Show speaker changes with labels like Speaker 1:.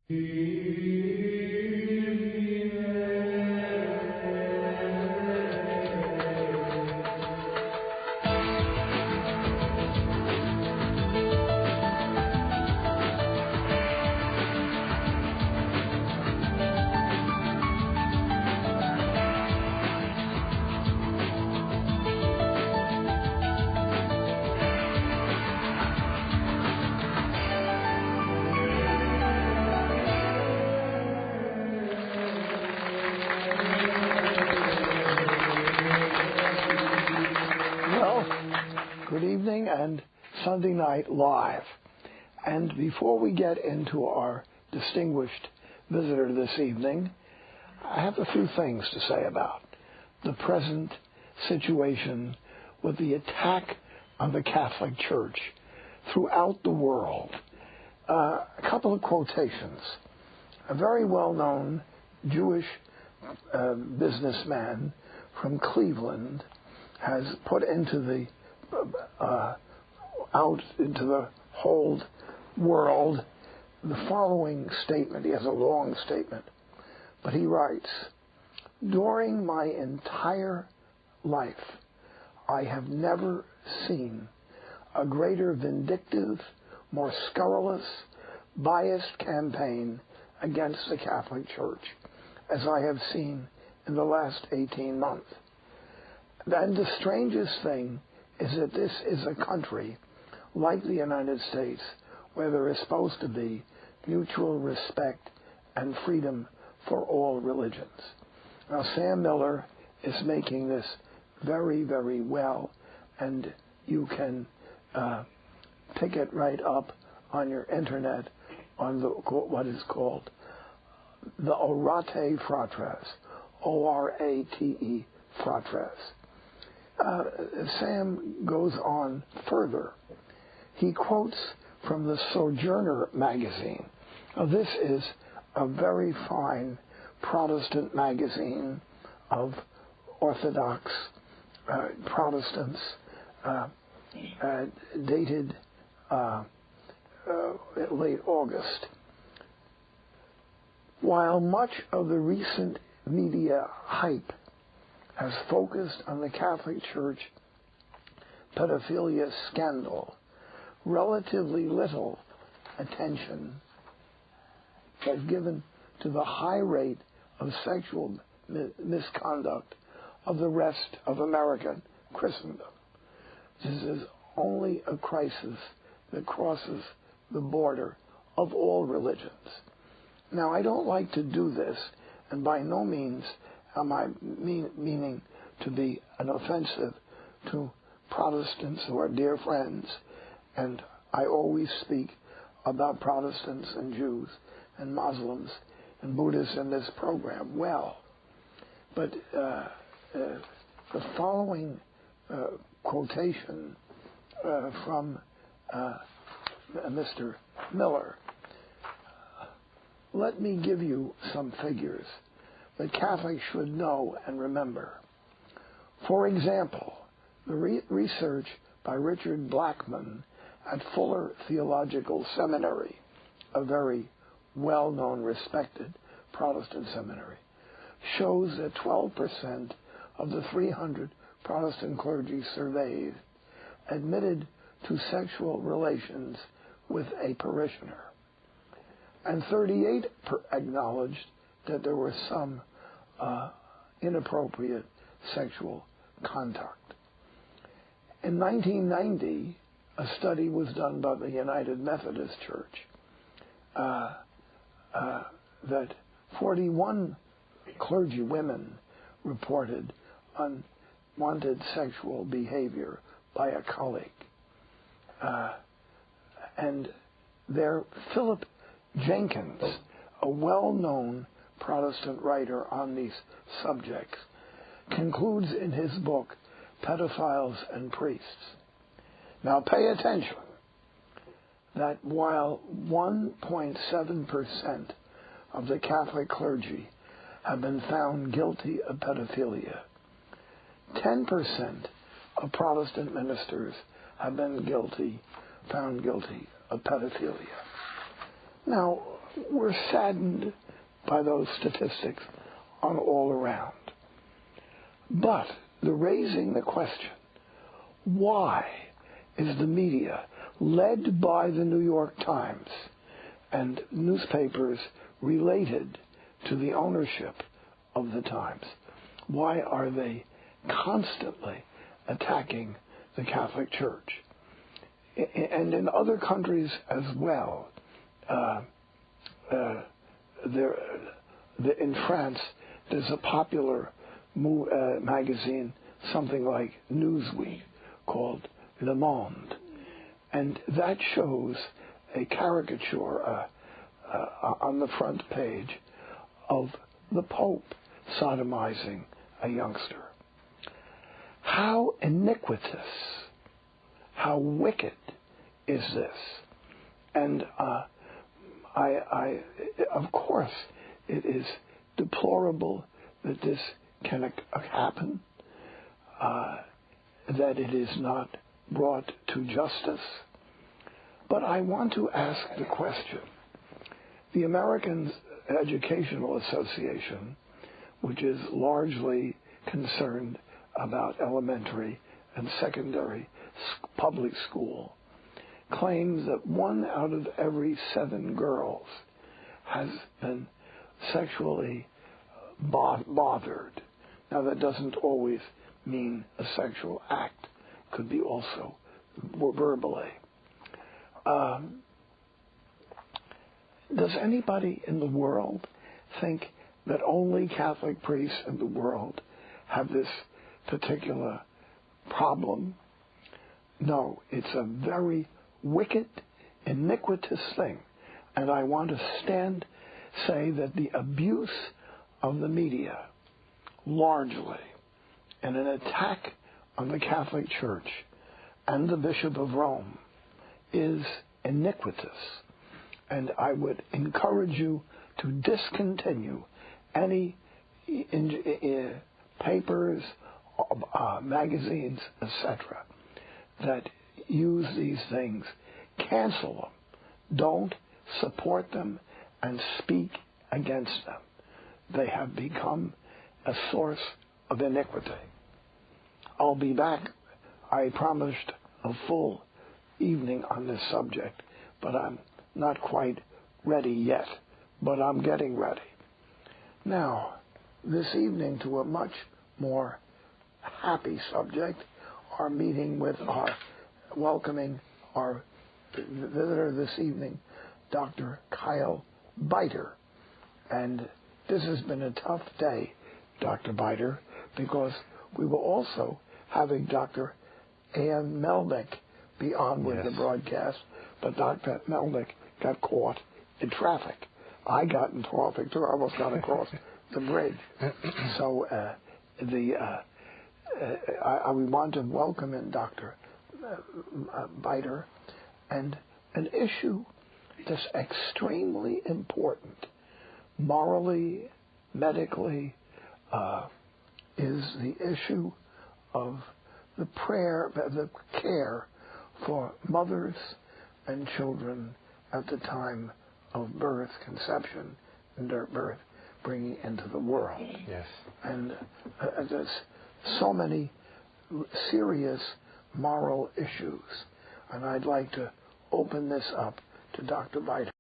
Speaker 1: Good evening and Sunday Night Live. And before we get into our distinguished visitor this evening, I have a few things to say about the present situation with the attack on the Catholic Church throughout the world. A couple of quotations. A very well-known Jewish businessman from Cleveland has put into the out into the whole world the following statement. He has a long statement, but he writes, "During my entire life, I have never seen a greater vindictive, more scurrilous, biased campaign against the Catholic Church as I have seen in the last 18 months. And the strangest thing is that this is a country like the United States where there is supposed to be mutual respect and freedom for all religions." Now, Sam Miller is making this very, very well, and you can pick it right up on your internet on what is called the Orate Fratres, O-R-A-T-E Fratres. Sam goes on further. He quotes from the Sojourner magazine. Now, this is a very fine Protestant magazine of Orthodox Protestants, dated late August. While much of the recent media hype has focused on the Catholic Church pedophilia scandal, relatively little attention is given to the high rate of sexual misconduct of the rest of American Christendom. This is only a crisis that crosses the border of all religions. Now, I don't like to do this, and by no means am I meaning to be an offensive to Protestants who are dear friends, and I always speak about Protestants and Jews and Muslims and Buddhists in this program well. But the following quotation from Mr. Miller, let me give you some figures that Catholics should know and remember. For example, the research by Richard Blackman at Fuller Theological Seminary, a very well-known, respected Protestant seminary, shows that 12% of the 300 Protestant clergy surveyed admitted to sexual relations with a parishioner, and 38 acknowledged that there was some inappropriate sexual contact. In 1990, a study was done by the United Methodist Church that 41 clergy women reported unwanted sexual behavior by a colleague. And there, Philip Jenkins, a well-known Protestant writer on these subjects, concludes in his book, Pedophiles and Priests. Now pay attention that while 1.7% of the Catholic clergy have been found guilty of pedophilia, 10% of Protestant ministers have been found guilty of pedophilia. Now, we're saddened by those statistics on all around. But raising the question, why is the media, led by the New York Times and newspapers related to the ownership of the Times, why are they constantly attacking the Catholic Church? And in other countries as well, in France, there's a popular magazine, something like Newsweek, called Le Monde, and that shows a caricature on the front page of the Pope sodomizing a youngster. How iniquitous, how wicked is this? And of course, it is deplorable that this can happen, that it is not brought to justice. But I want to ask the question. The American Educational Association, which is largely concerned about elementary and secondary public school, claims that 1 out of every 7 girls has been sexually bothered. Now, that doesn't always mean a sexual act. It could be also verbally. Does anybody in the world think that only Catholic priests in the world have this particular problem? No, it's a very wicked, iniquitous thing. And I want to say that the abuse of the media, largely, and an attack on the Catholic Church and the Bishop of Rome, is iniquitous. And I would encourage you to discontinue any papers, magazines, etc., that use these things. Cancel them. Don't support them and speak against them. They have become a source of iniquity. I'll be back. I promised a full evening on this subject, but I'm not quite ready yet, but I'm getting ready. Now, this evening, to a much more happy subject, our meeting with welcoming our visitor this evening, Dr. Kyle Beiter. And this has been a tough day, Dr. Beiter, because we were also having Dr. A.M. Mielnik be on with the broadcast, but Dr. Mielnik got caught in traffic. I got in traffic too. I almost got across the bridge. So we want to welcome in Dr. Beiter, and an issue that's extremely important, morally, medically, is the issue of the care for mothers and children at the time of birth, conception, and birth, bringing into the world.
Speaker 2: Yes.
Speaker 1: And there's so many serious moral issues. And I'd like to open this up to Dr. Beiter.